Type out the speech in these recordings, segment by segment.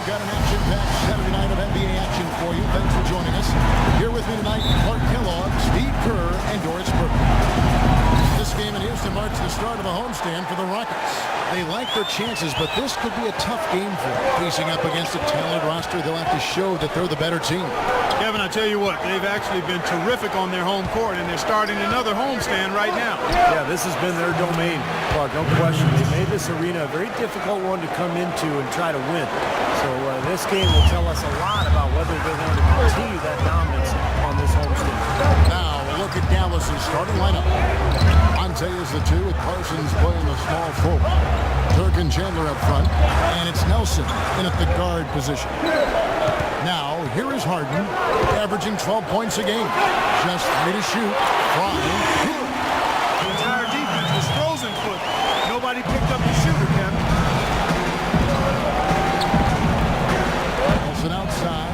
we've got an action-packed Saturday night of NBA action for you. Thanks for joining us. Here with me tonight, Clark Kellogg, Steve Kerr, and Doris Burke. This game in Houston marks the start of a homestand for the Rockets. They like their chances, but this could be a tough game for them. Facing up against a talented roster, they'll have to show that they're the better team. Kevin, I tell you what, they've actually been terrific on their home court, and they're starting another homestand right now. Yeah, this has been their domain, Clark, no question. They made this arena a very difficult one to come into and try to win. So this game will tell us a lot about whether they're going to continue that dominance on this homestand. Now, a look at Dallas' starting lineup. Monte is the 2 with Parsons playing the small forward. Turk and Chandler up front, and it's Nelson in at the guard position. Now, here is Harden, averaging 12 points a game. Just ready to shoot. Flying. The entire defense was frozen foot. Nobody picked up the shooter, Kevin. Nelson outside.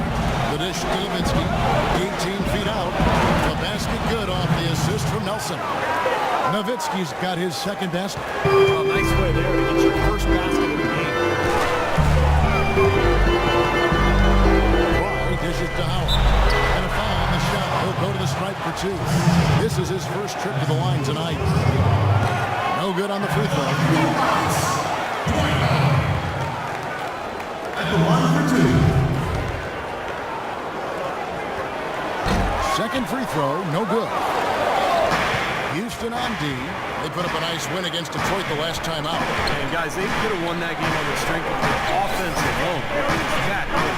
The dish to Levinsky. 18 feet out. The basket good off the assist from Nelson. Nowitzki's got his second basket. Oh, nice way there to get your first basket of the game. Dishes to Howard. And a foul on the shot. He'll go to the stripe for 2. This is his first trip to the line tonight. No good on the free throw. At the line for 2. Second free throw, no good. Houston on D. They put up a nice win against Detroit the last time out. And guys, they could have won that game on the strength of their offense alone. It was that good.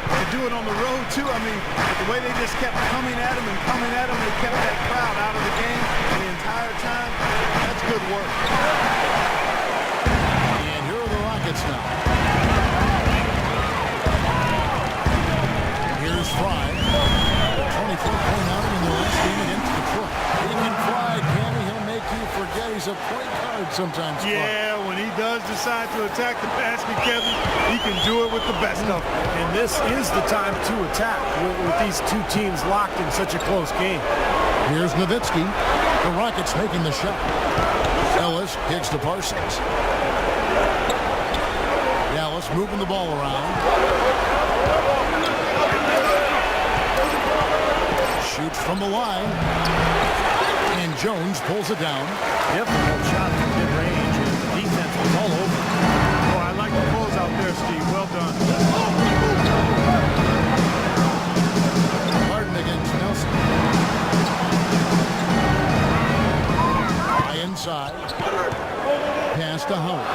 To do it on the road, too. I mean, the way they just kept coming at him and coming at him, they kept that crowd out of the game the entire time. That's good work. And here are the Rockets now. Here's Fry. 24-point outing in the last game against Detroit. He can fly, can he? He'll make you forget he's a point guard sometimes. Yeah, when he does decide to attack the basket, Kevin, he can do it with the best of them. And this is the time to attack with these two teams locked in such a close game. Here's Nowitzki. The Rockets making the shot. Ellis kicks to Parsons. Dallas moving the ball around. Shoots from the line. And Jones pulls it down. Yep, shot from mid-range. The defense was all over. Oh, I like the pulls out there, Steve. Well done. Harden against Nelson. High inside. Pass to Howard.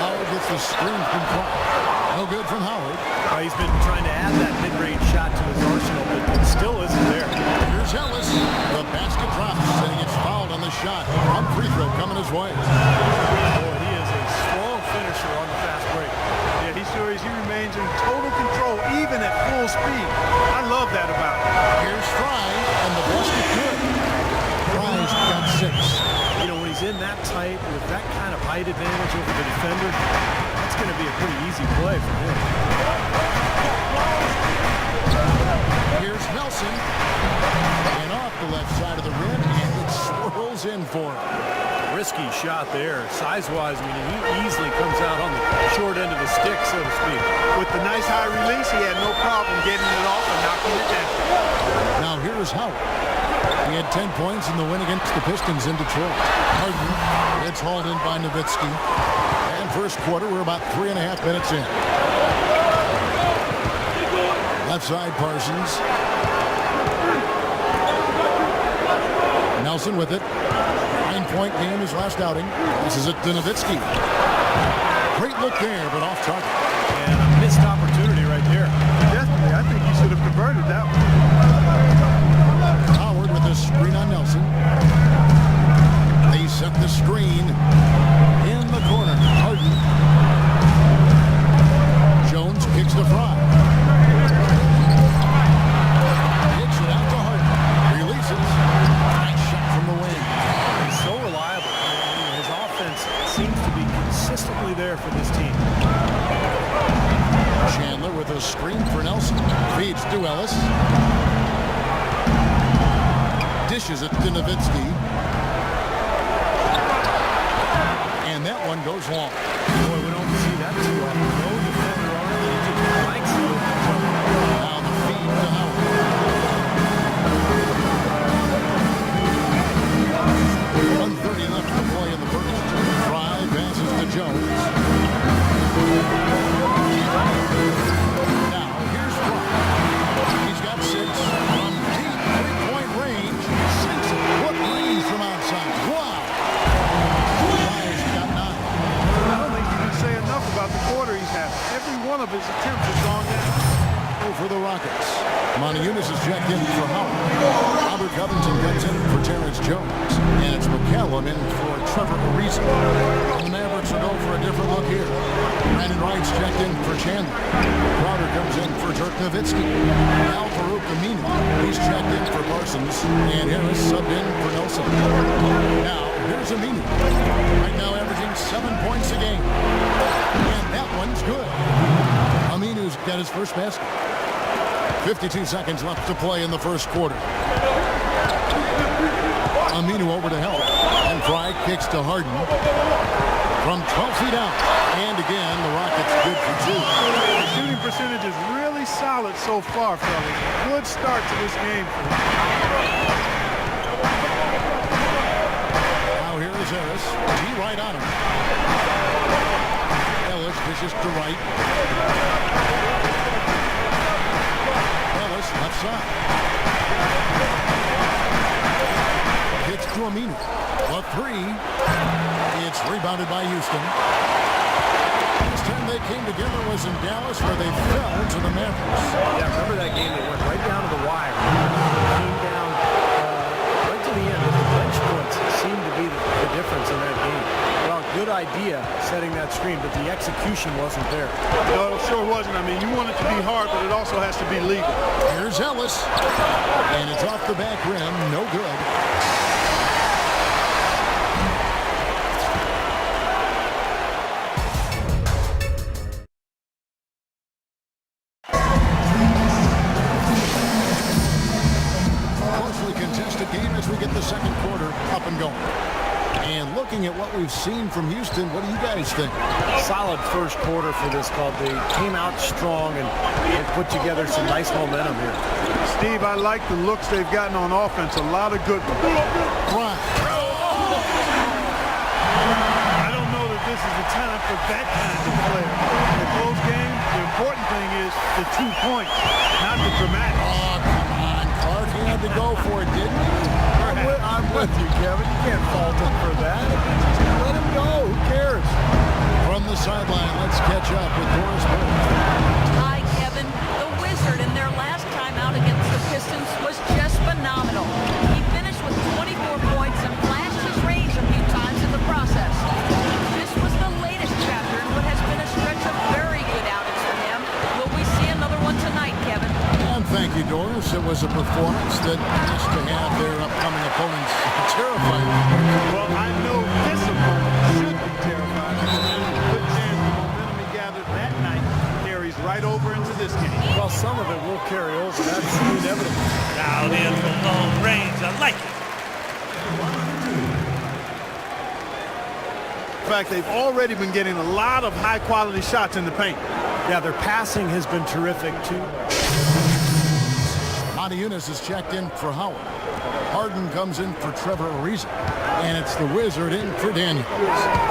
Howard gets the screen from Clark. No good from Howard. He's been trying to add that mid-range shot to his arsenal, but it still isn't there. Here's Ellis. The basket drops, and he gets fouled on the shot. One free throw coming his way. Boy, he is a strong finisher on the fast break. Yeah, he sure is. He remains in total control, even at full speed. I love that about him. Here's Fry, and the basket good. Fry's got 6. You know, when he's in that tight, with that kind of height advantage over the defender, that's going to be a pretty easy play for him. Here's Nelson. And off the left side of the rim, and it swirls in for him. Risky shot there. Size-wise, I mean, he easily comes out on the short end of the stick, so to speak. With the nice high release, he had no problem getting it off and knocking it down. Now here's Howard. He had 10 points in the win against the Pistons in Detroit. Harden gets hauled in by Nowitzki. And first quarter, we're about 3.5 minutes in. Left side, Parsons. Nelson with it. 9-point game his last outing. This is it to Nowitzki. Great look there, but off target. And a missed opportunity right there. Definitely. I think he should have converted that one. Howard with a screen on Nelson. They set the screen in the corner. Harden. Jones kicks to Fry. Kicks it out to Harden. Releases. Nice shot from the wing. He's so reliable. His offense seems to be consistently there for this team. Chandler with a screen for Nelson. Feeds to Ellis. Dishes it to Nowitzki. And that one goes long. Boy, when Ronnie Eunice is checked in for Howard. Robert Covington comes in for Terrence Jones. And it's McCallum in for Trevor Ariza. And the Mavericks will go for a different look here. Brandon Wright's checked in for Chandler. Crowder comes in for Dirk Nowitzki. Al Farouk Aminu, he's checked in for Parsons. And Harris subbed in for Nelson. Now, here's Aminu. Right now averaging 7 points a game. And that one's good. Aminu's got his first basket. 52 seconds left to play in the first quarter. Aminu over to help. And Fry kicks to Harden. From 12 feet out. And again, the Rockets good for two. The shooting percentage is really solid so far, fellas. Good start to this game. Now here is Harris. G right on him. Ellis dishes to Wright. Ellis left side. Hits to Aminu. A three. It's rebounded by Houston. Last time they came together was in Dallas, where they fell to the Mavericks. Yeah, remember that game that went right down to the wire. Came down right to the end. The bench points seemed to be the difference in that game. Well, good idea setting that screen, but the execution wasn't there. No, it sure wasn't. I mean, you want it to be hard, but it also has to be legal. Here's Ellis. And it's off the back rim. No good. Second quarter up and going. And looking at what we've seen from Houston, what do you guys think? Solid first quarter for this club. They came out strong and they put together some nice momentum here. Steve, I like the looks they've gotten on offense. A lot of good ones. Right. I don't know that this is the time for that kind of player. In a close game, the important thing is the 2 points, not the dramatics. Oh, come on. Clark, he had to go for it, didn't he? I'm with you, Kevin. You can't fault him for that. Just let him go. Who cares? From the sideline, let's catch up with Doris Burke. Hi, Kevin. The Wizard in their last time out against the Pistons was just phenomenal. He finished with 24 points and flashed his range a few times in the process. This was the latest chapter in what has been a stretch of very good outings for him. Will we see another one tonight, Kevin? And thank you, Doris. It was a performance that has to have their upcoming opponents terrified. Well, I know this opponent should be terrified. Good chance the momentum he gathered that night carries right over into this game. Well, some of it will carry over. That's inevitable. Dialed in from long range. I like it. In fact, they've already been getting a lot of high-quality shots in the paint. Yeah, their passing has been terrific, too. Monty Eunice is checked in for Howard. Harden comes in for Trevor Ariza. And it's the Wizard in for Daniels.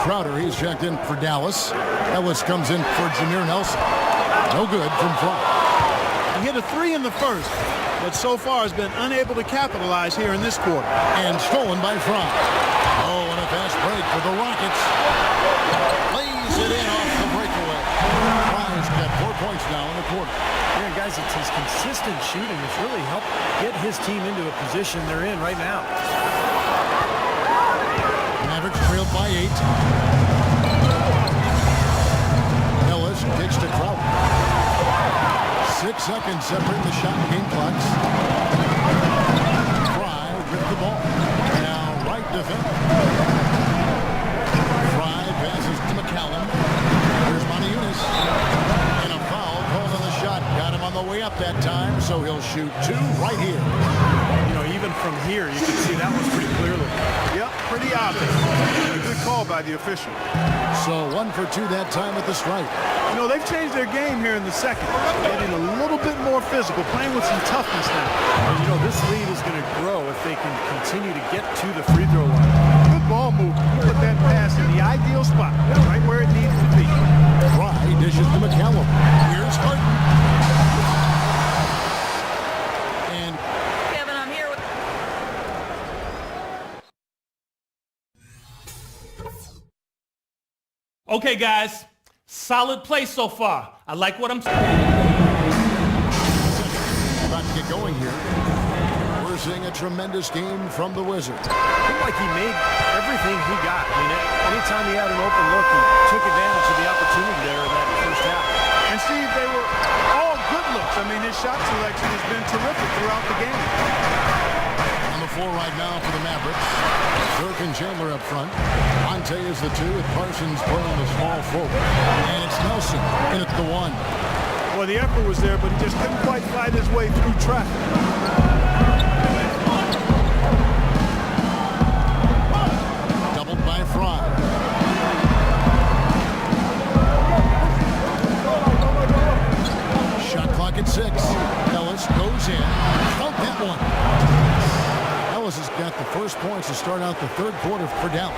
Crowder, he's checked in for Dallas. Ellis comes in for Jameer Nelson. No good from Fry. He hit a three in the first, but so far has been unable to capitalize here in this quarter. And stolen by Fry. Oh, and a fast break for the Rockets. Lays it in off the breakaway. Fry's got 4 points now in the quarter. Yeah, guys, it's his consistent shooting that's really helped get his team into a position they're in right now. Mavericks trailed by 8. Ellis kicks to Crowder. 6 seconds separating the shot and game clocks. Fry with the ball. Now right defender. Fry passes to McCallum. Here's Monty Eunice. And a foul called on the shot. Got him on the way up that time, so he'll shoot 2 right here. You know, even from here, you can see that was pretty clearly. Yep, pretty obvious. A good call by the official. So 1 for 2 that time at the stripe. You know, they've changed their game here in the second. Getting a little bit more physical, playing with some toughness now. And, you know, this lead is going to grow if they can continue to get to the free throw line. Good ball movement. Put that pass in the ideal spot, right where it needs to be. Fry dishes to McCallum. Here's Harden. And Kevin, I'm here with... Okay, guys. Solid play so far. I like what I'm seeing. about to get going. going here. We're seeing a tremendous game from the Wizards. I feel like he made everything he got. I mean, anytime he had an open look, he took advantage of the opportunity there in that first half. And Steve, they were all good looks. I mean, his shot selection has been terrific throughout the game. On the floor right now for the Mavericks. Dirk and Chandler up front. Monte is the 2 with Parsons playing the small forward. And it's Nelson in at the 1. Well, the effort was there, but he just couldn't quite fight his way through traffic. Doubled by Fry. Shot clock at 6. Ellis goes in. Count that one. Ellis has got the first points to start out the third quarter for Dallas.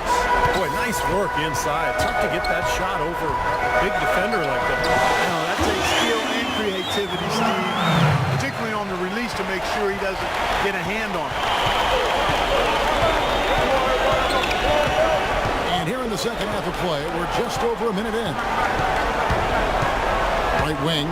Boy, nice work inside. Tough to get that shot over a big defender like that. That takes skill and creativity, Steve, particularly on the release to make sure he doesn't get a hand on it. And here in the second half of play, we're just over a minute in. Right wing.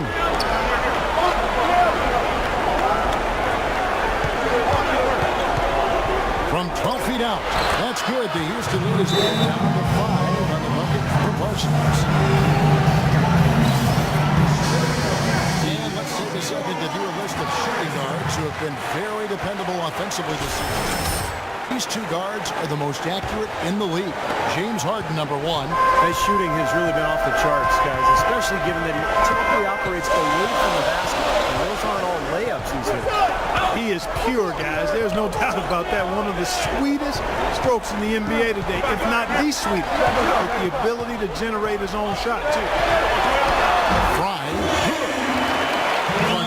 From 12 feet out. That's good. The Houston lead is down to 5 on the bucket for Parsons. And let's take a second to do a list of shooting guards who have been very dependable offensively this season. These 2 guards are the most accurate in the league. James Harden, number 1. His shooting has really been off the charts, guys, especially given that he typically operates away from the basket. And those aren't all layups he's hitting. He is pure, guys. There's no doubt about that. One of the sweetest strokes in the NBA today, if not the sweetest. With the ability to generate his own shot, too. Fry.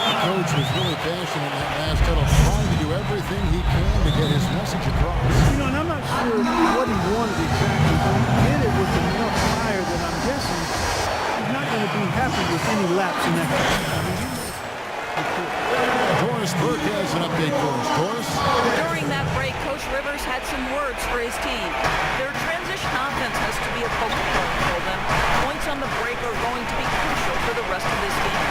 The coach was really passionate in that last huddle, trying to do everything he can to get his message across. And I'm not sure what he wanted exactly, but he did it with enough fire that I'm guessing he's not going to be happy with any lapse in that. Doris Burke has an update for us. Doris? During that break, Coach Rivers had some words for his team. Their transition offense has to be a focal point for them. Points on the break are going to be crucial for the rest of this game.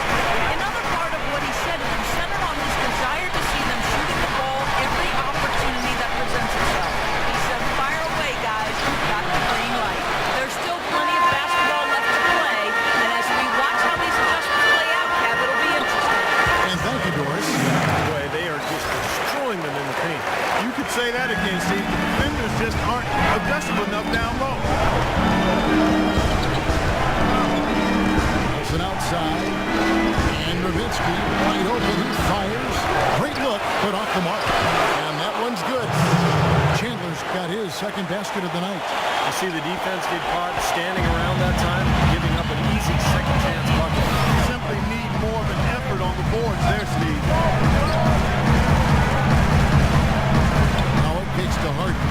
Another part of what he said is he centered on his desire to see them shooting the ball every opportunity that presents itself. He said, fire away, guys. You've got the green light. There's still plenty of basketball left to play, and as we watch how these adjustments play out, Kev, it'll be interesting. And thank you, Doris. Boy, they are just destroying them in the paint. You could say that again, Steve. The defenders just aren't aggressive enough down low. It's an outside. And Nowitzki wide open. He fires. Great look, but off the mark. And that one's good. Chandler's got his second basket of the night. You see the defense get caught standing around that time, giving up an easy second chance bucket. Simply need more of an effort on the boards there, Steve. Now it kicks to Harden.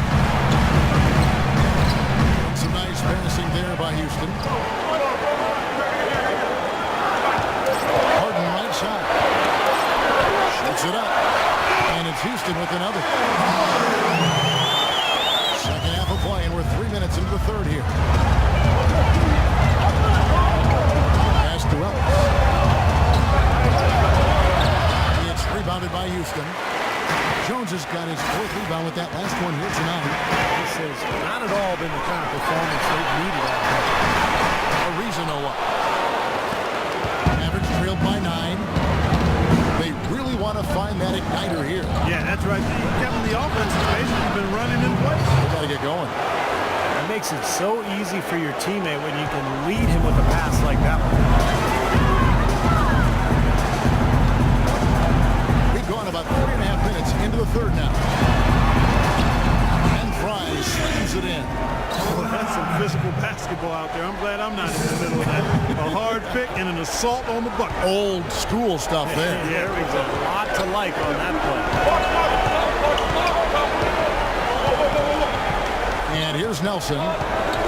Some nice passing there by Houston. Harden right side. Shoots it up. And it's Houston with another. Second half of play, and we're 3 minutes into the third here. Pass to Ellis. It's rebounded by Houston. Jones has got his 4th rebound with that last one here tonight. This has not at all been the kind of performance they've needed out of him. A reason or what? Mavericks trailed by 9. They really want to find that igniter here. Yeah, that's right. Kevin, the offense has basically been running in place. They got to get going. It makes it so easy for your teammate when you can lead him with a pass like that one. We've gone about 3.5 minutes into the third now. And Fry slings it in. Oh, that's some physical basketball out there. I'm glad I'm not in the middle of that. A hard pick and an assault on the bucket. Old school stuff there. There was a lot to like on that play. And here's Nelson,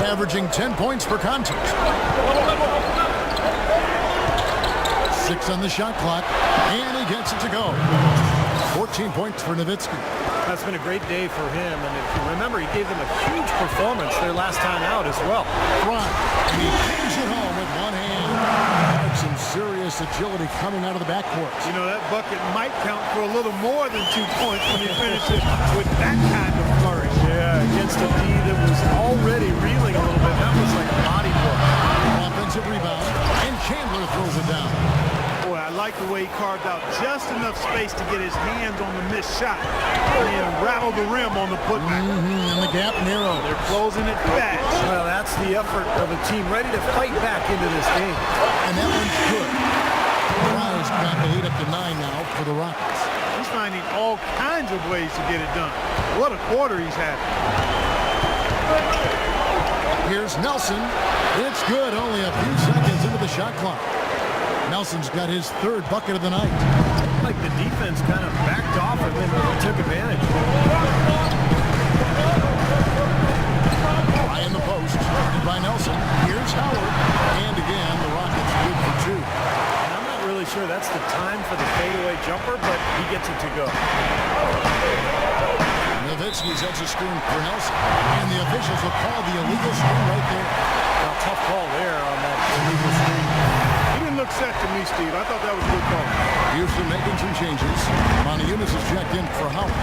averaging 10 points per contest. 6 on the shot clock, and he gets it to go. 14 points for Nowitzki. That's been a great day for him, and if you remember, he gave them a huge performance their last time out as well. Fry, and he brings it home with one hand. That's some serious tremendous agility coming out of the backcourt. You know, that bucket might count for a little more than 2 points when he finishes with that kind of flourish. Yeah, against a D that was already reeling a little bit. That was like a body blow. Offensive rebound, and Chandler throws it down. Boy, I like the way he carved out just enough space to get his hands on the missed shot and then rattle the rim on the putback. And the gap narrow. They're closing it fast. Well, that's the effort of a team ready to fight back into this game. And that one's good. Rise got the lead up to 9 now for the Rockets. He's finding all kinds of ways to get it done. What a quarter he's had. Here's Nelson. It's good, only a few seconds into the shot clock. Nelson's got his 3rd bucket of the night. Like the defense kind of backed off and then took advantage. High in the post, guarded by Nelson. Here's Howard. And again, the Rockets good for 2. And I'm not really sure that's the time for the fadeaway jumper, but he gets it to go. Nowitzki sets a screen for Nelson. And the officials will call the illegal screen right there. Well, tough call there on that illegal screen. He didn't look set to me, Steve. I thought that was a good call. Houston making some changes. Monteunitas is checked in for Howard.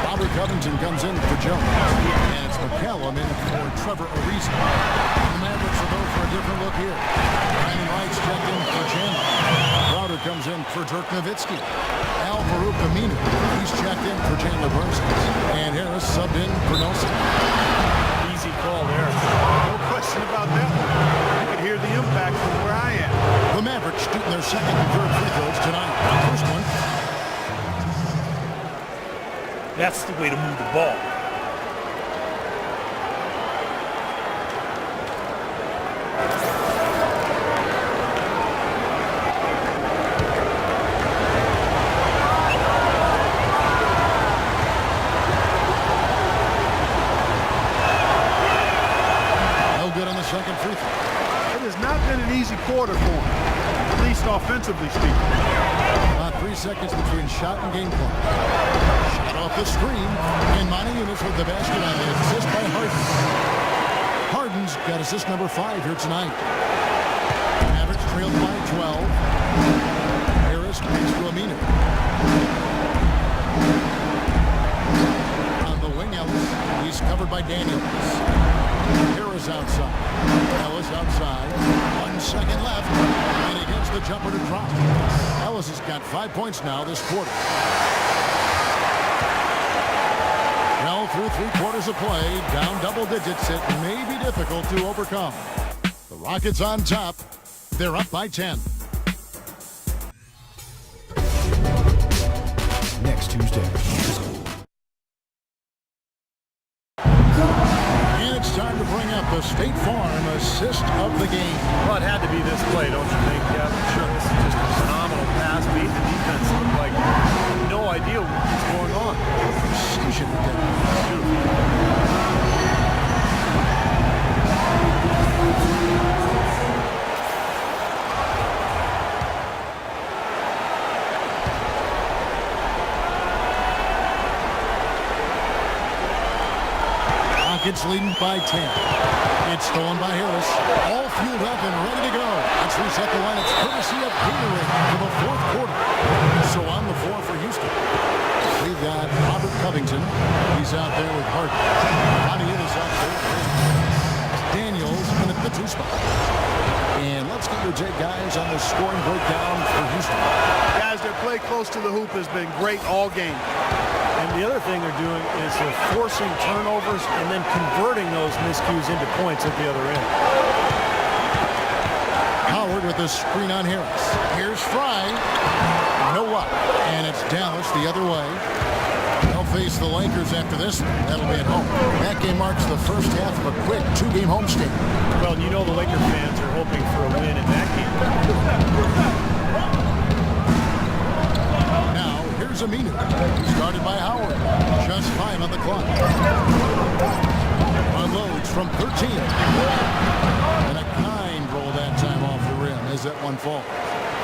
Robert Covington comes in for Jones. And it's McCallum in for Trevor Ariza. The Mavericks will go for a different look here. Brandon Wright's checked in for Chandler. Crowder comes in for Dirk Nowitzki. Al Farouk Aminu, he's checked in for Chandler Burns. And Harris subbed in for Nelson. Easy call there. No question about that one. I could hear the impact from where I am. The Mavericks shooting their 2nd and 3rd free throws tonight. First one. That's the way to move the ball. No good on the 2nd free throw. It has not been an easy quarter for him, at least offensively speaking. About 3 seconds between shot and game clock. Shot off the screen. And Monteunitas with the basket on the assist by Harden. Harden's got assist number 5 here tonight. Mavericks trailed by 12. Harris makes to Aminu. On the wing, Ellis. He's covered by Daniels. Harris outside. Ellis outside. 1 second left. And he gets the jumper to drop. Ellis has got 5 points now this quarter. Well, through 3 quarters of play, down double digits, it may be difficult to overcome. The Rockets on top. They're up by 10. Next Tuesday. And it's time to bring up the State Farm assist of the game. Well, it had to be this play, don't you think, Kevin? Sure, this is just a phenomenal pass. Made the defense look like no idea what's going on. Precision. Rockets leading by 10. It's stolen by Harris. All fueled up and ready to go. Let's reset the line. It's courtesy of Gatorade for the 4th quarter. So on the floor for Houston, we've got Robert Covington. He's out there with Harden. Monteunitas out there. Daniels in at the 2 spot. And let's get your take, guys, on the scoring breakdown for Houston. Guys, their play close to the hoop has been great all game. And the other thing they're doing is they're forcing turnovers and then converting those miscues into points at the other end. Howard with the screen on Harris. Here's Fry. No up. And it's Dallas the other way. They'll face the Lakers after this one. That'll be at home. That game marks the first half of a quick 2-game homestand. Well, you know the Laker fans are hoping for a win in that game. Now, here's Aminu. Started by Howard. Just 5 on the clock. Unloads from 13. And a kind roll that time off the rim as that one falls.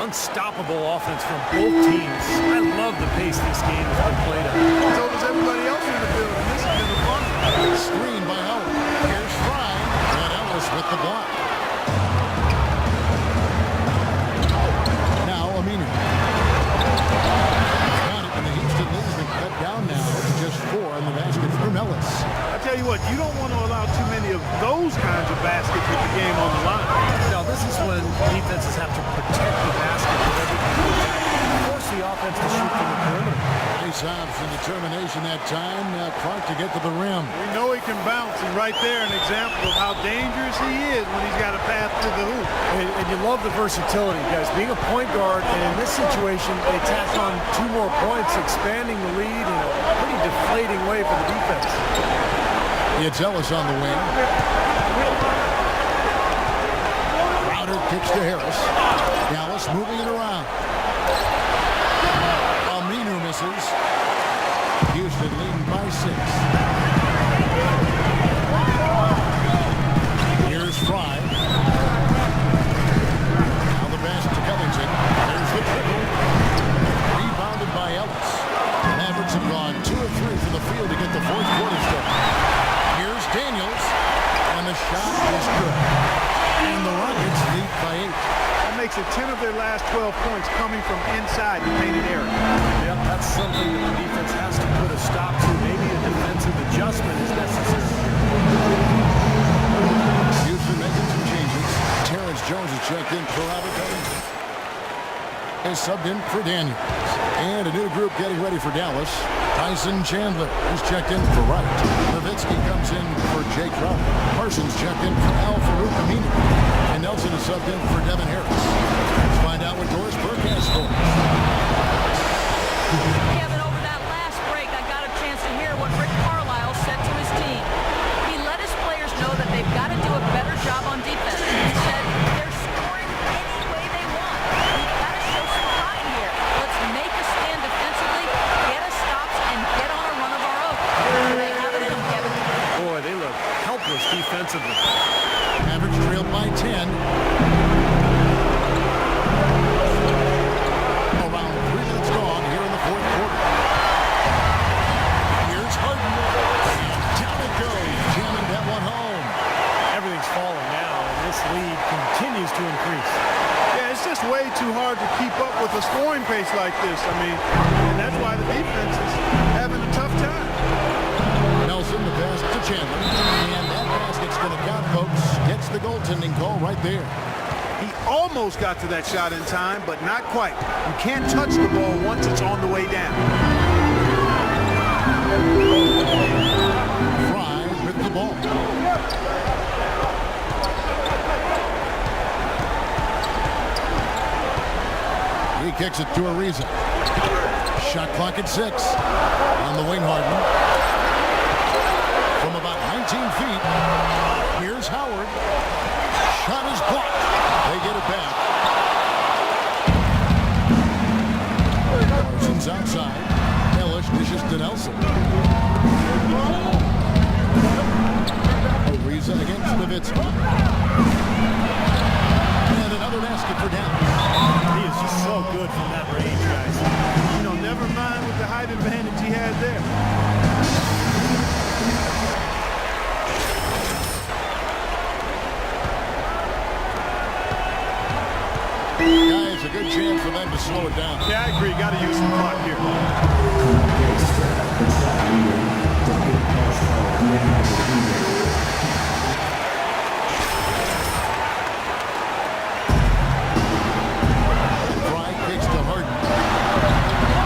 Unstoppable offense from both teams. I love the pace this game has been played at. So does everybody else in the building. This has been fun. Screen by Howard. Here's Fry. And Ellis with the block. tell you what, you don't want to allow too many of those kinds of baskets with the game on the line. Now, this is when defenses have to protect the basket with everything. Force the offense to shoot from the perimeter. Nice hops and determination that time. Clark to get to the rim. We know he can bounce, and right there an example of how dangerous he is when he's got a path to the hoop. And you love the versatility, guys. Being a point guard, and in this situation, they tack on 2 more points, expanding the lead in a pretty deflating way for the defense. Ellis on the wing. Crowder kicks to Harris. Dallas moving it around. Aminu misses. Houston leading by 6. Here's Fry. Now the pass to Covington. There's the triple. Rebounded by Ellis. Mavericks have gone 2 of 3 from the field to get the fourth quarter started. Here's Daniels, and the shot is good. And the Rockets lead by 8. That makes it 10 of their last 12 points coming from inside the painted area. Yep, that's something that the defense has to put a stop to. Maybe a defensive adjustment is necessary. Houston making some changes. Terrence Jones is checked in for Robert Covington. Is subbed in for Daniels. And a new group getting ready for Dallas. Tyson Chandler is checked in for Wright. Nowitzki comes in for Jay Crowder. Parsons checked in for Al-Farouq Aminu. And Nelson is subbed in for Devin Harris. Let's find out what Doris Burke has for us. Kevin, over that last break, I got a chance to hear what Rick Carlisle said to his team. He let his players know that they've got to do a better job on defense. He said they're scoring any way they want. We've got to show some pride here. Let's make a stand defensively, get us stops, and get on a run of our own. They have it in them, Kevin. Boy, they look helpless defensively. Mavericks trailed by 10. Around 3 minutes gone here in the fourth quarter. Here's Harden. And down it goes, jamming that one home. Everything's falling now, and this lead continues to increase. Yeah, it's just way too hard to keep up with a scoring pace like this. I mean, and that's why the defense is having a tough time. Nelson, the pass to Chandler. And that basket's going to count, folks. Gets the goaltending call right there. He almost got to that shot in time, but not quite. You can't touch the ball once it's on the way down. Fry with the ball. He kicks it to Ariza. Shot clock at 6. On the wing, Harden. From about 19 feet. Here's Howard. Shot is blocked. They get it back. Parsons outside. Ellis dishes to Nelson. Ariza against Nowitzki. And another basket for Dallas. He is just so good from that range, guys. You know, never mind with the height advantage he had there. Guys, a good chance for them to slow it down. Yeah, I agree. Got to use some clock here. Fry kicks to Harden.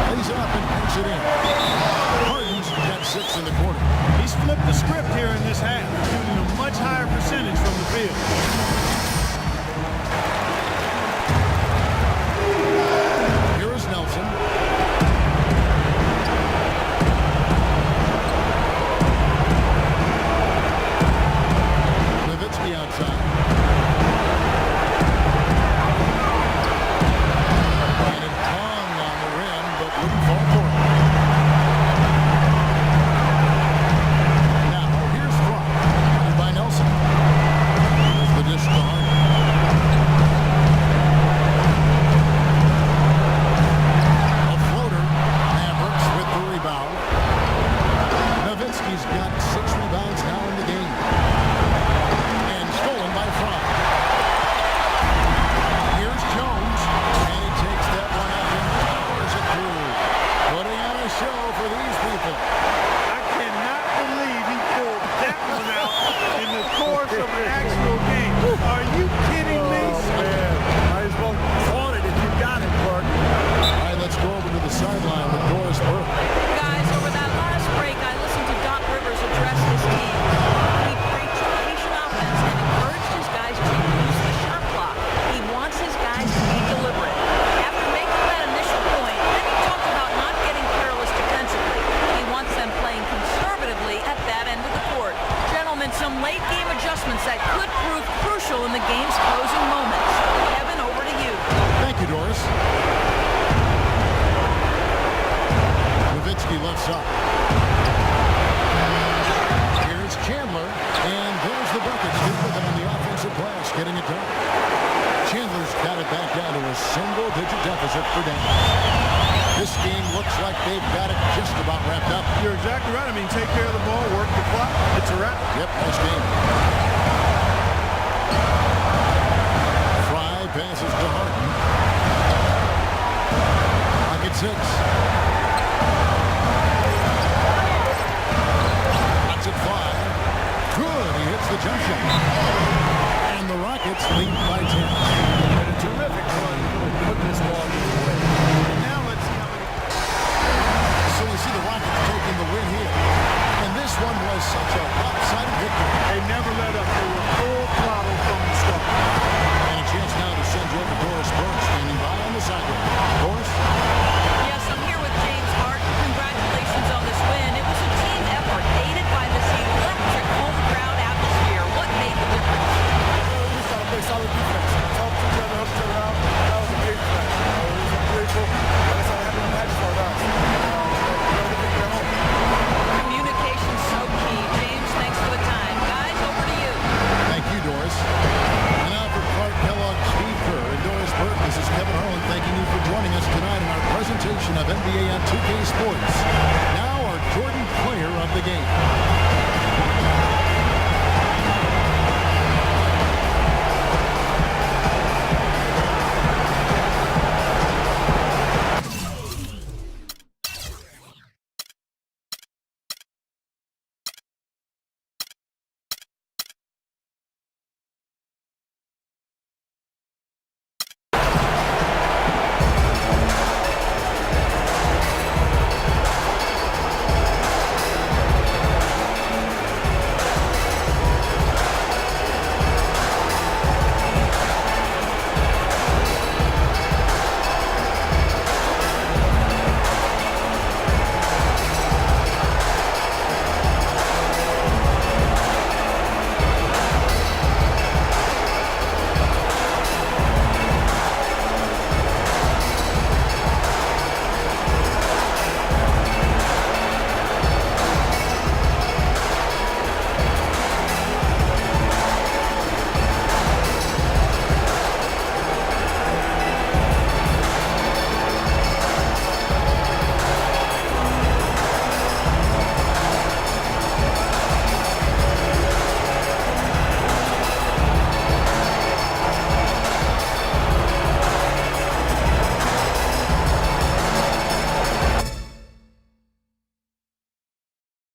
Lays it up and puts it in. Harden's got 6 in the quarter. He's flipped the script here in this half, shooting a much higher percentage from the field. Here is Nelson. Nowitzki outside. And it hung on the rim, but wouldn't fall for it. Now, here's Fry. By Nelson. Here's He lifts up. Here's Chandler, and there's the bucket. Still with him on the offensive glass, getting it done. Chandler's got it back down to a single-digit deficit for Dan. This game looks like they've got it just about wrapped up. You're exactly right. I mean, take care of the ball, work the clock. It's a wrap. Yep, nice game. Fry passes to Harden. Pocket 6. That's it, Fly. Good. He hits the jump shot. And the Rockets lead by 10. And a terrific run to put this ball away. Now let's see how many. So we see the Rockets taking the win here. And this one was such a lopsided victory. They never let up. They were full throttle from the start. And a chance now to send you over Doris Burke standing by on the sideline. Doris? Yes, I'm here with James Hart. Congratulations on this win. It was a team effort aided by this electric home crowd atmosphere. What made the difference? We just got to play solid defense. Talk to each other, help each other out. That was a big play. We were grateful. That's all happened in match for us. Communication so key. James, thanks for the time. Guys, over to you. Thank you, Doris. And now for Clark Kellogg, Steve Kerr, and Doris Burke, this is Kevin Harlan thanking you for joining us tonight in our presentation of NBA on 2K Sports. Now our Jordan Player of the Game.